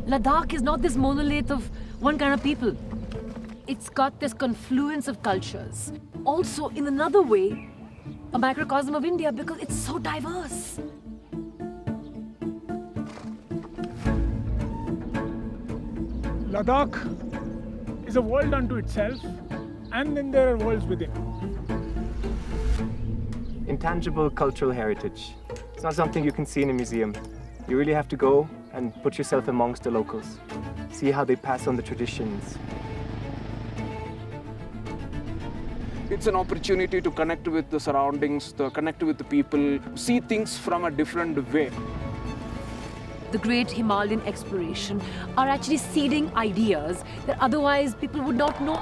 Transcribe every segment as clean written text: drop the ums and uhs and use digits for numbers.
Ladakh is not this monolith of one kind of people. It's got this confluence of cultures. Also, in another way, a microcosm of India because it's so diverse. Ladakh is a world unto itself, and then there are worlds within. Intangible cultural heritage. It's not something you can see in a museum. You really have to go and put yourself amongst the locals. See how they pass on the traditions. It's an opportunity to connect with the surroundings, to connect with the people, see things from a different way. The great Himalayan exploration are actually seeding ideas that otherwise people would not know.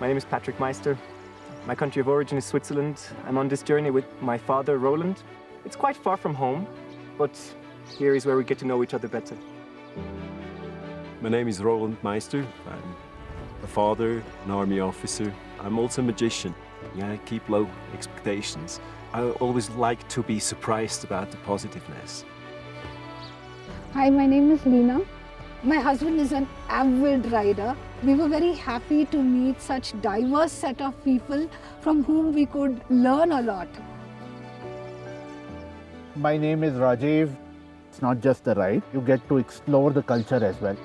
My name is Patrick Meister. My country of origin is Switzerland. I'm on this journey with my father, Roland. It's quite far from home, but here is where we get to know each other better. My name is Roland Meister. I'm a father, an army officer. I'm also a magician. Yeah, I keep low expectations. I always like to be surprised about the positiveness. Hi, my name is Leena. My husband is an avid rider. We were very happy to meet such diverse set of people from whom we could learn a lot. My name is Rajiv. It's not just the ride, you get to explore the culture as well.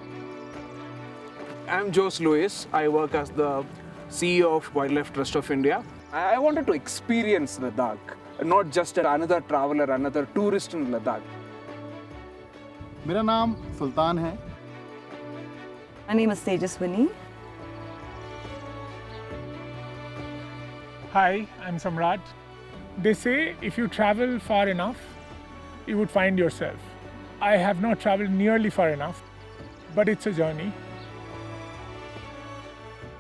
I'm Jose Luis. I work as the CEO of Wildlife Trust of India. I wanted to experience Ladakh, not just another traveler, another tourist in Ladakh. मेरा नाम सुल्तान है. My name is Tejaswini. Hi, I'm Samrat. They say if you travel far enough, you would find yourself. I have not traveled nearly far enough, but it's a journey.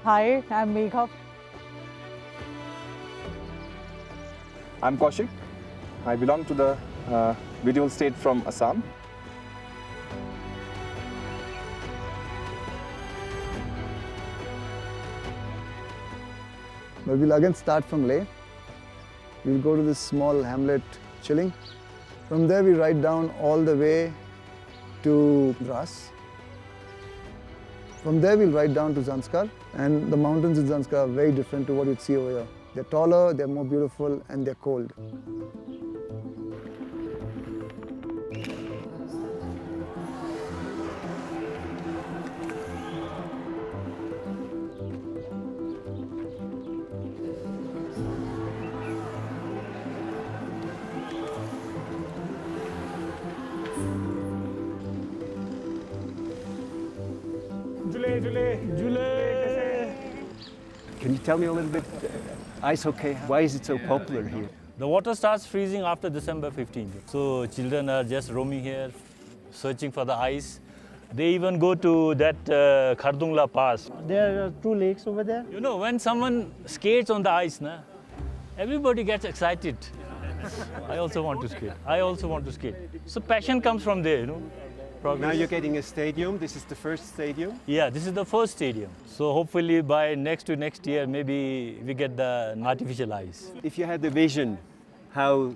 Hi, I'm Megha. I'm Kaushik. I belong to the beautiful state from Assam. But we'll again start from Leh. We'll go to this small hamlet, Chilling. From there we ride down all the way to Dras. From there we'll ride down to Zanskar, and the mountains in Zanskar are very different to what you'd see over here. They're taller, they're more beautiful, and they're cold. Can you tell me a little bit, ice hockey, why is it so popular here? The water starts freezing after December 15th. So children are just roaming here, searching for the ice. They even go to that Khardungla Pass. There are 2 lakes over there. You know, when someone skates on the ice, everybody gets excited. I also want to skate. I also want to skate. So passion comes from there, Progress. Now you're getting a stadium. This is the first stadium? Yeah, this is the first stadium. So hopefully by next year, maybe we get the artificial ice. If you had the vision how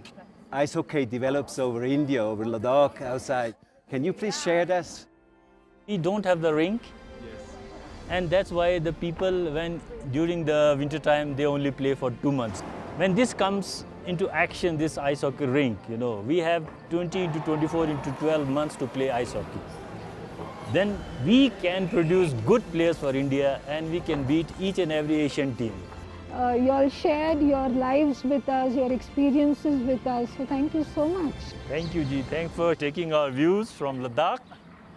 ice hockey develops over India, over Ladakh, outside. Can you please share that? We don't have the rink. And that's why the people, when during the winter time, they only play for 2 months. When this comes into action, this ice hockey rink, you know, we have 20 into 24 into 12 months to play ice hockey. Then we can produce good players for India and we can beat each and every Asian team. You all shared your lives with us, your experiences with us. So thank you so much. Thank you, Ji. Thanks for taking our views from Ladakh.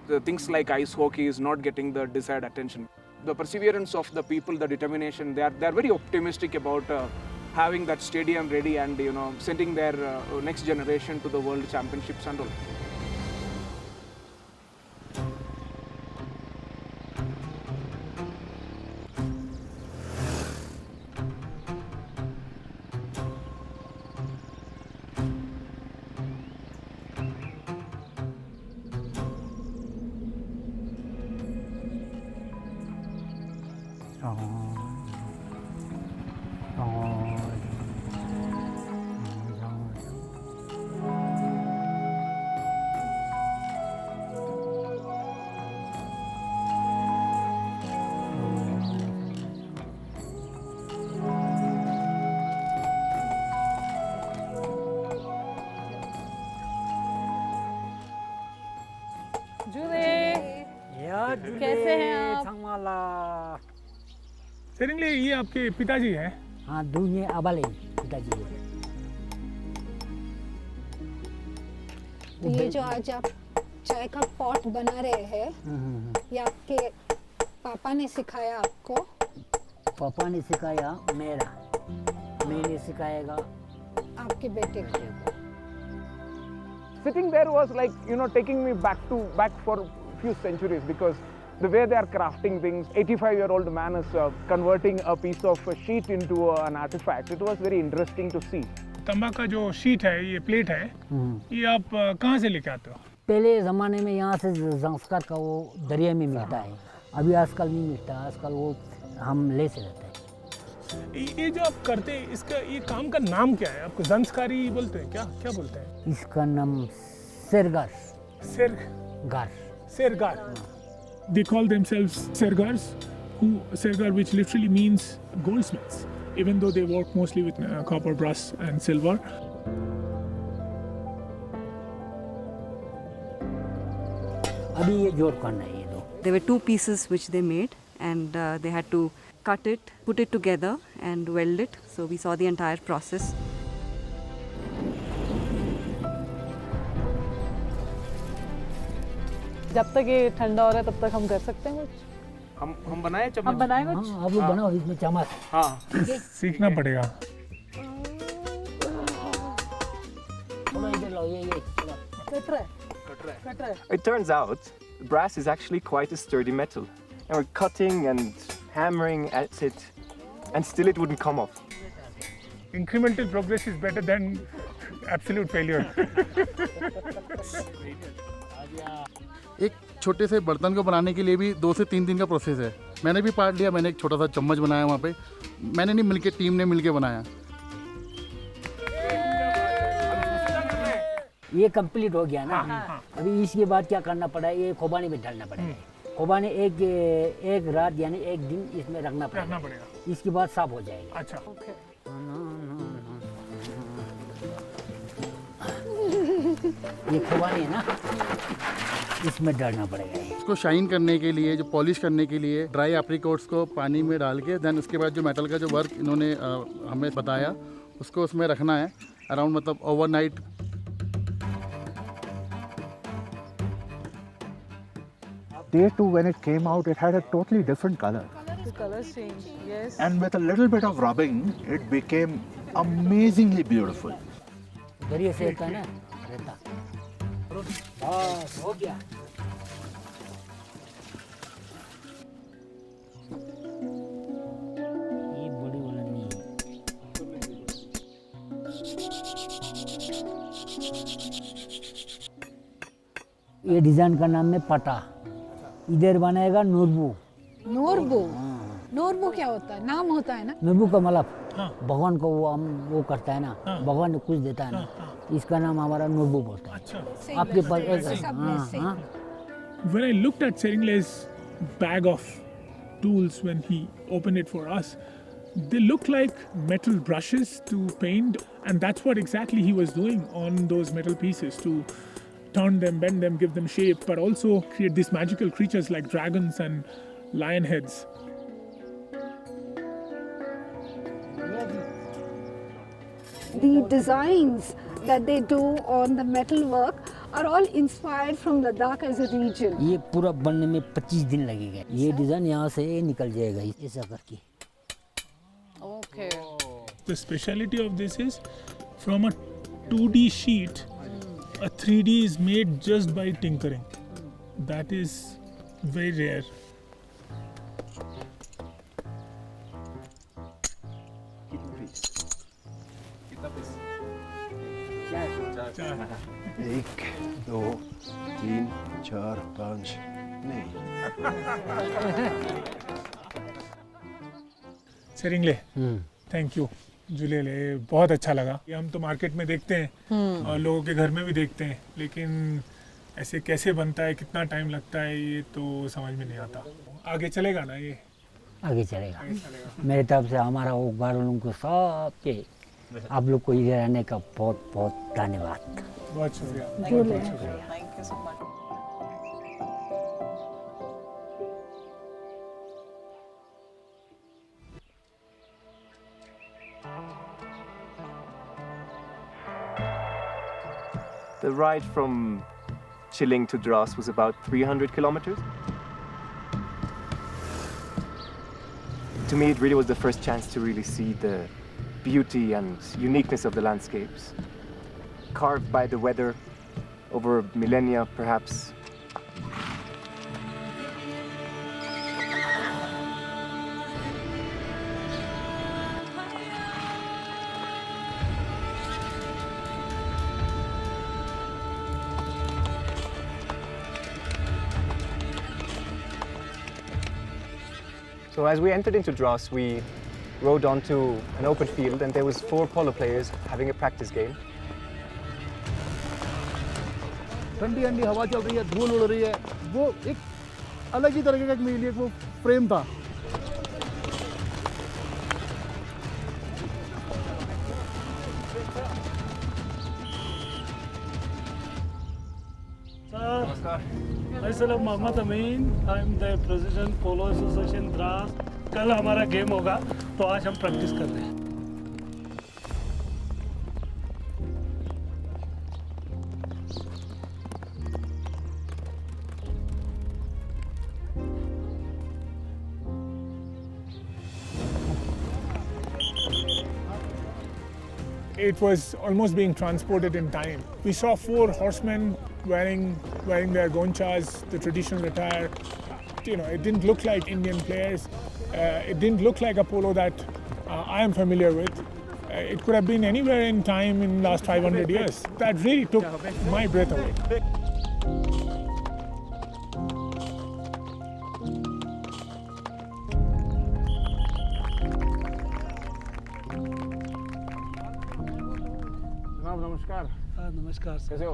The things like ice hockey is not getting the desired attention. The perseverance of the people, the determination, they are very optimistic about having that stadium ready and, you know, sending their next generation to the World Championships and all. कैसे हैं आप? सेरिंगले, ये आपके पिताजी हैं? हाँ, दूने अबाले पिताजी हैं। तो ये जो आज आप चाय का पॉट बना रहे हैं, ये आपके पापा ने सिखाया आपको? पापा ने सिखाया, मैंने सिखाएगा आपके बेटे को। Sitting there was like, you know, taking me back for a few centuries, because the way they are crafting things, 85-year-old man is converting a piece of sheet into an artifact. It was very interesting to see. तंबा का जो sheet है, ये plate है, ये आप कहाँ से लेके आते हो? पहले ज़माने में यहाँ से संस्कार का वो दरिया में मिलता है, अभी आजकल नहीं मिलता, आजकल वो हम ले से लेते हैं। ये जो आप करते हैं, इसका ये काम का नाम क्या है? आपको ज़ंस्कारी बोलते हैं क्या बोलते हैं? इसका नाम सेरगार। They call themselves sergars, sergar, which literally means goldsmiths, even though they work mostly with copper, brass and silver. अभी ये जोड़ करना है ये दो। There were 2 pieces which they made, and they had to cut it, put it together and weld it. So we saw the entire process. जब तक ये ठंडा हो रहा है तब तक हम कर सकते हैं कुछ? हम बनाए चम्मच? हम बनाए कुछ? हाँ, आप लोग बनाओ इसमें चम्मच। हाँ, सीखना पड़ेगा। It turns out brass is actually quite a sturdy metal. And we're cutting and hammering at it, and still it wouldn't come off. Incremental progress is better than absolute failure. एक छोटे से बर्तन को बनाने के लिए भी 2 से 3 दिन का प्रोसेस है। मैंने भी पार्ट लिया, मैंने एक छोटा सा चम्मच बनाया वहाँ पे। मैंने नहीं, मिलके टीम ने मिलके बनाया। ये कंप्लीट हो गया ना। अभी इसके बाद क्या करना पड़ा है, ये खोबाने में डालना पड़ेगा। खोबाने एक रात यानी एक दिन इसमें रखना पड़ेगा। इसके बाद साफ हो जाएगा। अच्छा। ये खोबाने है ना, इसमें डालना पड़ेगा। इसको शाइन करने के लिए, जो पॉलिश करने के लिए ड्राई एप्रिकॉट्स को पानी में डाल के, देन उसके बाद जो मेटल का जो वर्क इन्होंने हमें बताया, उसको उसमें रखना है अराउंड, मतलब overnight. Day 2, when it came out, it had a totally different color. The colors changed, yes. And with a little bit of rubbing, it became amazingly beautiful. दरिया से रहता है ना, रहता। बस हो गया। ये बड़ी वाला नहीं है। ये डिजाइन का नाम है पटा। इधर बनाएगा नूरबू। नूरबू क्या होता है? नाम होता है ना? नूरबू का मतलब भगवान को वो करता है ना, भगवान ने कुछ देता है ना, इसका नाम हमारा नोटबुक बोलता है। अच्छा। आपके पास एक हाँ। When I looked at Seringle's bag of tools when he opened it for us, they look like metal brushes to paint, and that's what exactly he was doing on those metal pieces, to turn them, bend them, give them shape, but also create these magical creatures like dragons and lion heads. The designs that they do on the metal work are all inspired from Ladakh as a region. ये पूरा बनने में 25 दिन लगेगा। ये design यहाँ से निकल जाएगा ऐसा करके। Okay. The speciality of this is from a 2D sheet, a 3D is made just by tinkering. That is very rare. एक, दो, तीन, चार, पाँच, नहीं। सेरिंगले, थैंक यू जुलेले, बहुत अच्छा लगा। ये हम तो मार्केट में देखते हैं और लोगों के घर में भी देखते हैं, लेकिन ऐसे कैसे बनता है, कितना टाइम लगता है, ये तो समझ में नहीं आता। आगे चलेगा ना ये? आगे चलेगा। मेरे तरफ से हमारा वो वालों को सबके आप लोग को इधर आने का बहुत बहुत धन्यवाद। बहुत शुक्रिया। बहुत शुक्रिया। Thank you so much. The ride from Chilling to Dras was about 300 kilometers. To me, it really was the first chance to really see the beauty and uniqueness of the landscapes, carved by the weather over millennia, perhaps. So as we entered into Dras, we rode onto an open field, and there was 4 polo players having a practice game. ठंडी ठंडी हवा चल रही है, धूल उड़ रही है, वो एक अलग ही तरह का मेरे लिए वो फ्रेम था। Myself Mohammad Amin, I am the President Polo Association Dras. कल हमारा गेम होगा, तो आज हम प्रैक्टिस कर रहे हैं। It was almost being transported in time. We saw 4 horsemen wearing their gonchas, the traditional attire. You know, it didn't look like Indian players. It didn't look like a polo that I am familiar with. It could have been anywhere in time in the last 500 years. That really took my breath away. नमस्कार। हाँ नमस्कार sir. कैसे हो?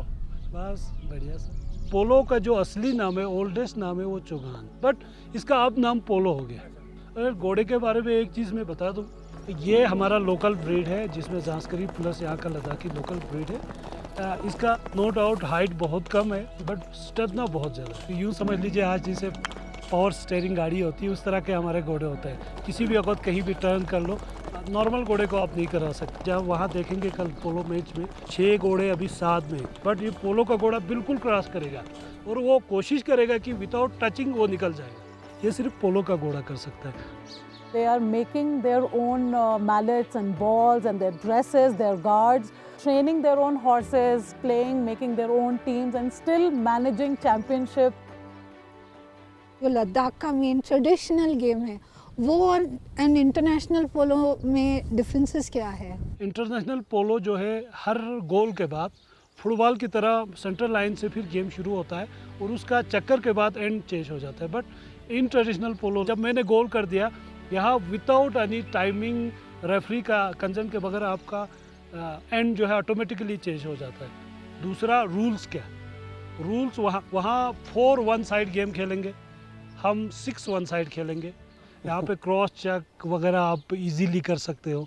बस बढ़िया sir. पोलो का जो असली नाम है, ओल्डेस्ट नाम है वो चौगान, बट इसका अब नाम पोलो हो गया। अगर घोड़े के बारे में एक चीज़ मैं बता दूं, ये हमारा लोकल ब्रीड है, जिसमें जांस्करी प्लस यहाँ का लद्दाखी लोकल ब्रीड है। इसका नो डाउट हाइट बहुत कम है, बट स्टेमिना बहुत ज़्यादा है। यूँ समझ लीजिए आज जैसे पावर स्टीयरिंग गाड़ी होती है, उस तरह के हमारे घोड़े होते हैं। किसी भी वक्त कहीं भी टर्न कर लो, नॉर्मल घोड़े को आप नहीं करा सकते। जब वहाँ देखेंगे कल पोलो मैच में 6 घोड़े अभी साथ में, बट ये पोलो का घोड़ा बिल्कुल क्रॉस करेगा और वो कोशिश करेगा कि विदाउट टचिंग वो निकल जाएगा। ये सिर्फ पोलो का घोड़ा कर सकता है। They are making their own mallets and balls and their dresses, their guards, training their own horses, playing, making their own teams and still managing championship. जो लद्दाख का मेन ट्रेडिशनल गेम है, वो और एंड इंटरनेशनल पोलो में differences क्या है? International पोलो जो है हर गोल के बाद फुटबॉल की तरह सेंट्रल लाइन से फिर गेम शुरू होता है और उसका चक्कर के बाद एंड चेंज हो जाता है। बट इन ट्रेडिशनल पोलो जब मैंने गोल कर दिया, यहाँ विदाउट एनी टाइमिंग रेफरी का कंसर्न के बगैर आपका एंड जो है ऑटोमेटिकली चेंज हो जाता है। दूसरा रूल्स क्या, रूल्स वहाँ 4 वन साइड गेम खेलेंगे, हम 6 वन साइड खेलेंगे। यहाँ पे क्रॉस चेक वगैरह आप इजीली कर सकते हो।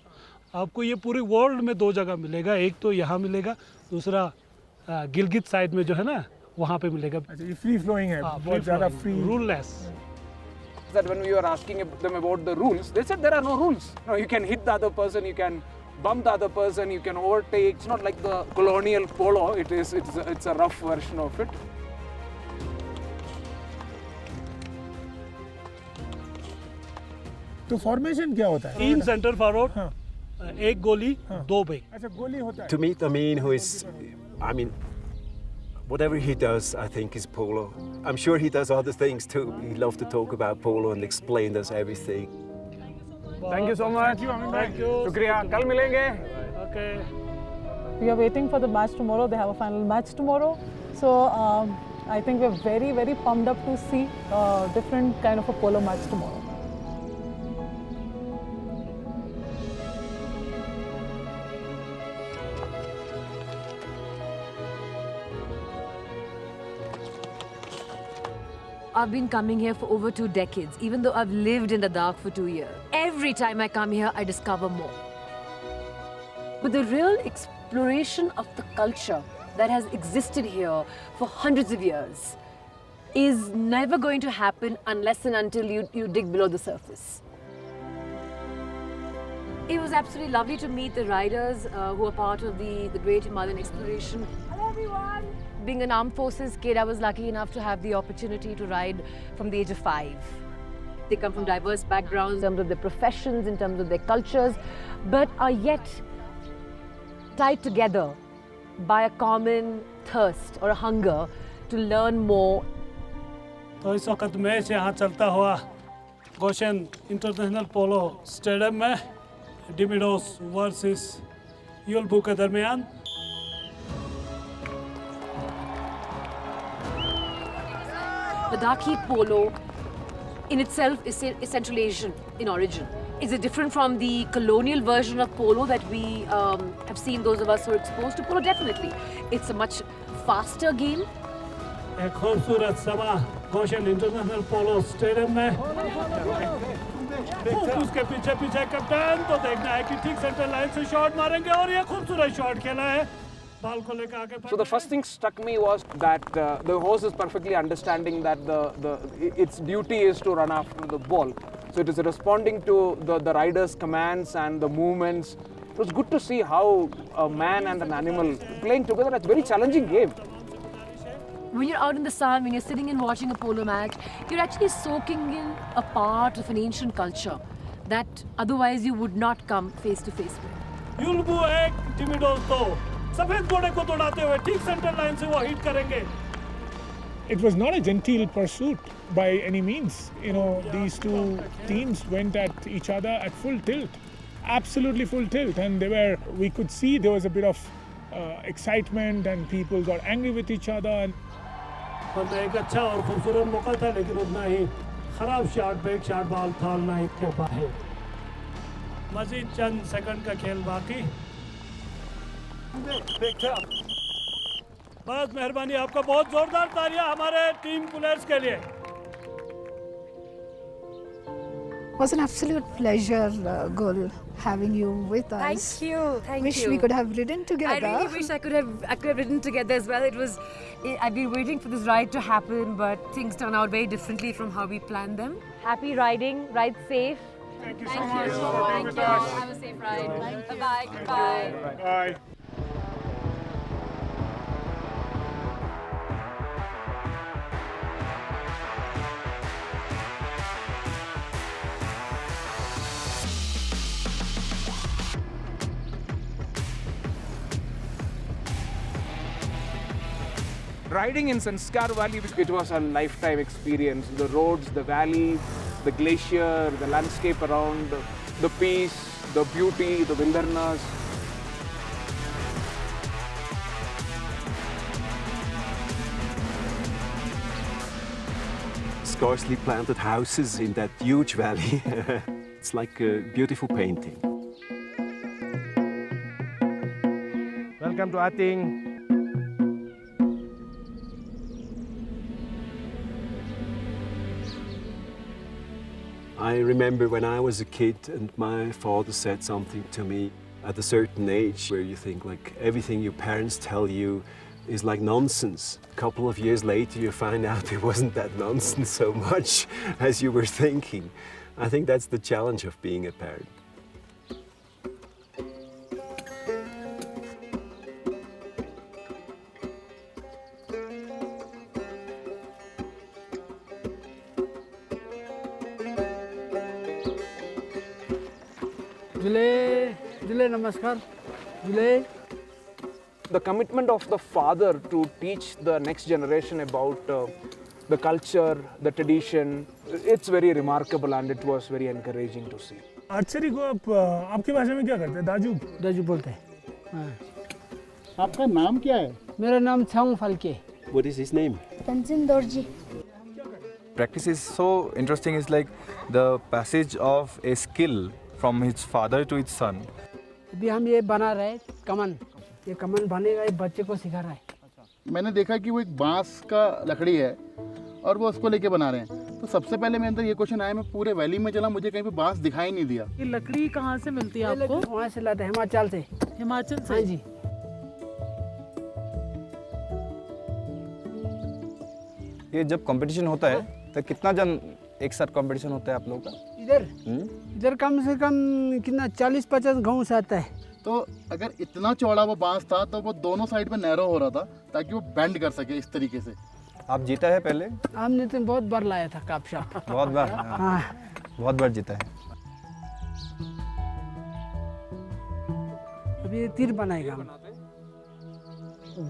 आपको ये पूरे वर्ल्ड में 2 जगह मिलेगा, एक तो यहाँ मिलेगा, दूसरा गिलगित साइड में जो है ना वहाँ पे मिलेगा। ये फ्री फ्लोइंग है, बहुत ज़्यादा free, रूललेस। That when we were asking them about the rules, they said there are no rules. No, you can hit the other person, you can bump the other person, you can overtake. It's not like the colonial polo. It's a rough version of it. तो formation क्या होता है? 3 centre forward, 1 गोली, 2 back. अच्छा, गोली होता है। To meet Amin, who is, I mean, whatever he does, I think is polo. I'm sure he does other things too. He loves to talk about polo and explain us everything. Thank you so much. Thank you. शुक्रिया, कल मिलेंगे। Okay. We are waiting for the match tomorrow. They have a final match tomorrow. So I think we're very, very pumped up to see a different kind of a polo match tomorrow. I've been coming here for over 2 decades, even though I've lived in Ladakh for 2 years. Every time I come here, I discover more. But the real exploration of the culture that has existed here for hundreds of years is never going to happen unless and until you dig below the surface. It was absolutely lovely to meet the riders who are part of the Great Himalayan Exploration. Hello everyone! Being an armed forces kid, I was lucky enough to have the opportunity to ride from the age of 5. They come from diverse backgrounds in terms of their professions, in terms of their cultures, but are yet tied together by a common thirst or a hunger to learn more. तो इस वक्त match यहाँ चलता हुआ Gaussian international पोलो stadium में डिमिडोस versus युल्बू के दरमियान। Ladakhi polo in itself is Central Asian in origin. Is it different from the colonial version of polo that we have seen, those of us who are exposed to polo? Definitely. It's a much faster game. एक खूबसूरत समा Gaussian international पोलो stadium में। उसके पीछे पीछे captain तो देखना है कि ठीक सेंटर लाइन से शॉट मारेंगे और ये खूबसूरत शॉट खेला है। So the first thing struck me was that the horse is perfectly understanding that its duty is to run after the ball. So it is responding to the rider's commands and the movements. It was good to see how a man and an animal playing together. It's a very challenging game. When you're out in the sun, when you're sitting and watching a polo match, you're actually soaking in a part of an ancient culture that otherwise you would not come face to face with. युल्बू एक डिमिडोस दो सफेद घोड़े को दौड़ाते हुए ठीक centre line से वो हिट करेंगे। It was not a genteel pursuit by any means. You know, these two teams went at each other at full tilt, absolutely full tilt, and we could see there was a bit of excitement and people got angry with each other. एक अच्छा और खूबसूरत मौका था, लेकिन उतना ही खराब shot back shot ball था नहीं थे पाए। मजीद चंद सेकंड का खेल बाकी। बस मेहरबानी आपका, बहुत जोरदार तालियां हमारे टीम प्लेयर्स के लिए। It was an absolute pleasure, Gul, having you with us. Thank you. Wish we could have ridden together. I really wish I could have ridden together as well. I've been waiting for this ride to happen, but things turn out very differently from how we planned them. Happy riding, ride safe. Thank you so much. Thank you. Have a safe ride. Bye-bye. Goodbye. Bye. Riding in Sanskar Valley, it was a lifetime experience. The roads, the valley, the glacier, the landscape around, the peace, the beauty, the wilderness. Scarcely planted houses in that huge valley. It's like a beautiful painting. Welcome to Ating. I remember when I was a kid and my father said something to me at a certain age where you think like everything your parents tell you is like nonsense. A couple of years later you find out it wasn't that nonsense so much as you were thinking. I think that's the challenge of being a parent. Jule, namaskar. Jule. The commitment of the father to teach the next generation about the culture, the tradition, it's very remarkable and it was very encouraging to see. Archery को आप आपकी भाषा में क्या करते हैं? दाजू? दाजू बोलते हैं. हाँ. आपका नाम क्या है? मेरा नाम छांग फलके. What is his name? Tanzin Dorji. Practice is so interesting. It's like the passage of a skill from his father to his son. अभी हम ये बना रहे हैं कमन. ये कमन बनेगा, ये बच्चे को सिखा रहा है. मैंने देखा कि वो एक बांस का लकड़ी है और वो उसको लेके बना रहे हैं. तो सबसे पहले मेरे अंदर ये क्वेश्चन आया, मैं पूरे वैली में चला, मुझे कहीं पे बांस दिखाई नहीं दिया. ये लकड़ी कहाँ से मिलती है आपको? वहाँ से लाते हैं, हिमाचल से. हिमाचल से? हाँ जी. ये जब कंपटीशन होता है तो कितना जन एक साथ कंपटीशन होता है आप लोगों का? इधर कम से कम कितना 40-50 गाँव से आता है. तो अगर इतना चौड़ा वो बांस था तो वो दोनों साइड में नैरो हो रहा था ताकि वो बेंड कर सके इस तरीके से. आप जीता है पहले? हमने तो बहुत बार लाया था कापशा. बहुत बार? हाँ. बहुत बार जीता है. अभी तीर बनाएगा.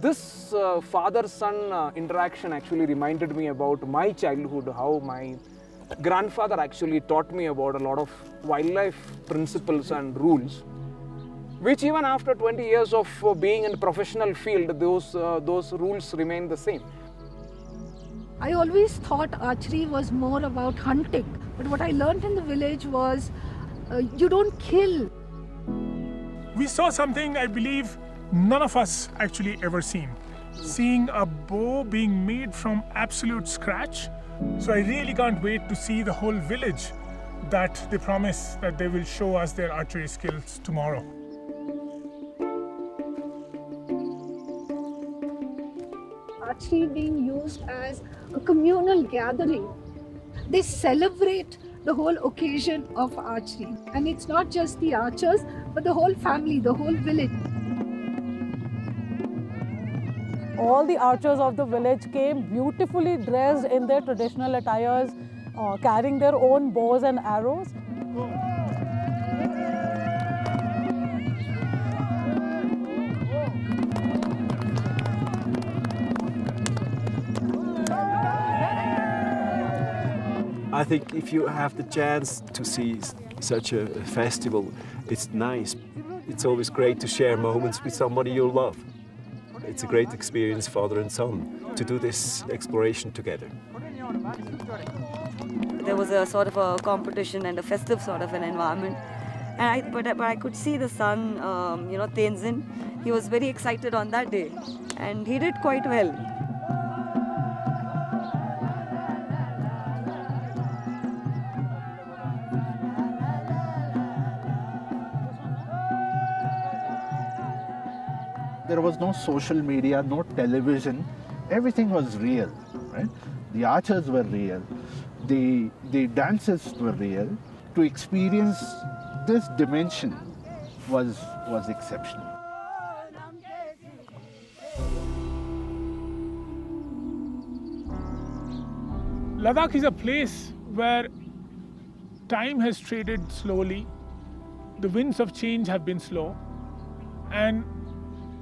This father-son interaction actually reminded me about my childhood, how my grandfather actually taught me about a lot of wildlife principles and rules, which even after 20 years of being in a professional field, those rules remain the same. I always thought archery was more about hunting, but what I learned in the village was you don't kill. We saw something I believe none of us actually ever seen. Seeing a bow being made from absolute scratch. So I really can't wait to see the whole village that they promise that they will show us their archery skills tomorrow. Archery being used as a communal gathering. They celebrate the whole occasion of archery. And it's not just the archers, but the whole family, the whole village. All the archers of the village came beautifully dressed in their traditional attires, carrying their own bows and arrows. I think if you have the chance to see such a festival, it's nice. It's always great to share moments with somebody you love. It's a great experience, father and son, to do this exploration together. There was a sort of a competition and a festive sort of an environment. And but I could see the son, Tenzin, he was very excited on that day. And he did quite well. There was no social media, no television. Everything was real, right? The archers were real. The dances were real. To experience this dimension was exceptional. Ladakh is a place where time has traded slowly. The winds of change have been slow. And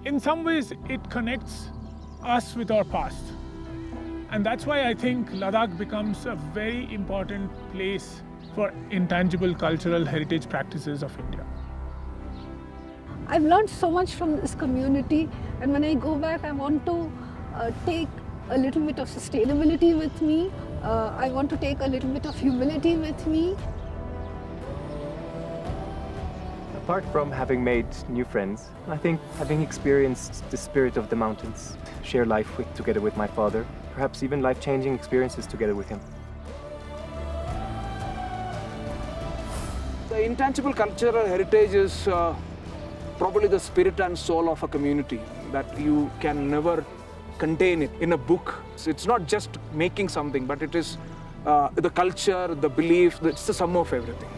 in some ways, it connects us with our past. And that's why I think Ladakh becomes a very important place for intangible cultural heritage practices of India. I've learned so much from this community, and when I go back, I want to take a little bit of sustainability with me. I want to take a little bit of humility with me. Apart from having made new friends, I think having experienced the spirit of the mountains, share life together with my father, perhaps even life-changing experiences together with him. The intangible cultural heritage is probably the spirit and soul of a community that you can never contain it in a book. It's not just making something, but it is the culture, the belief, it's the sum of everything.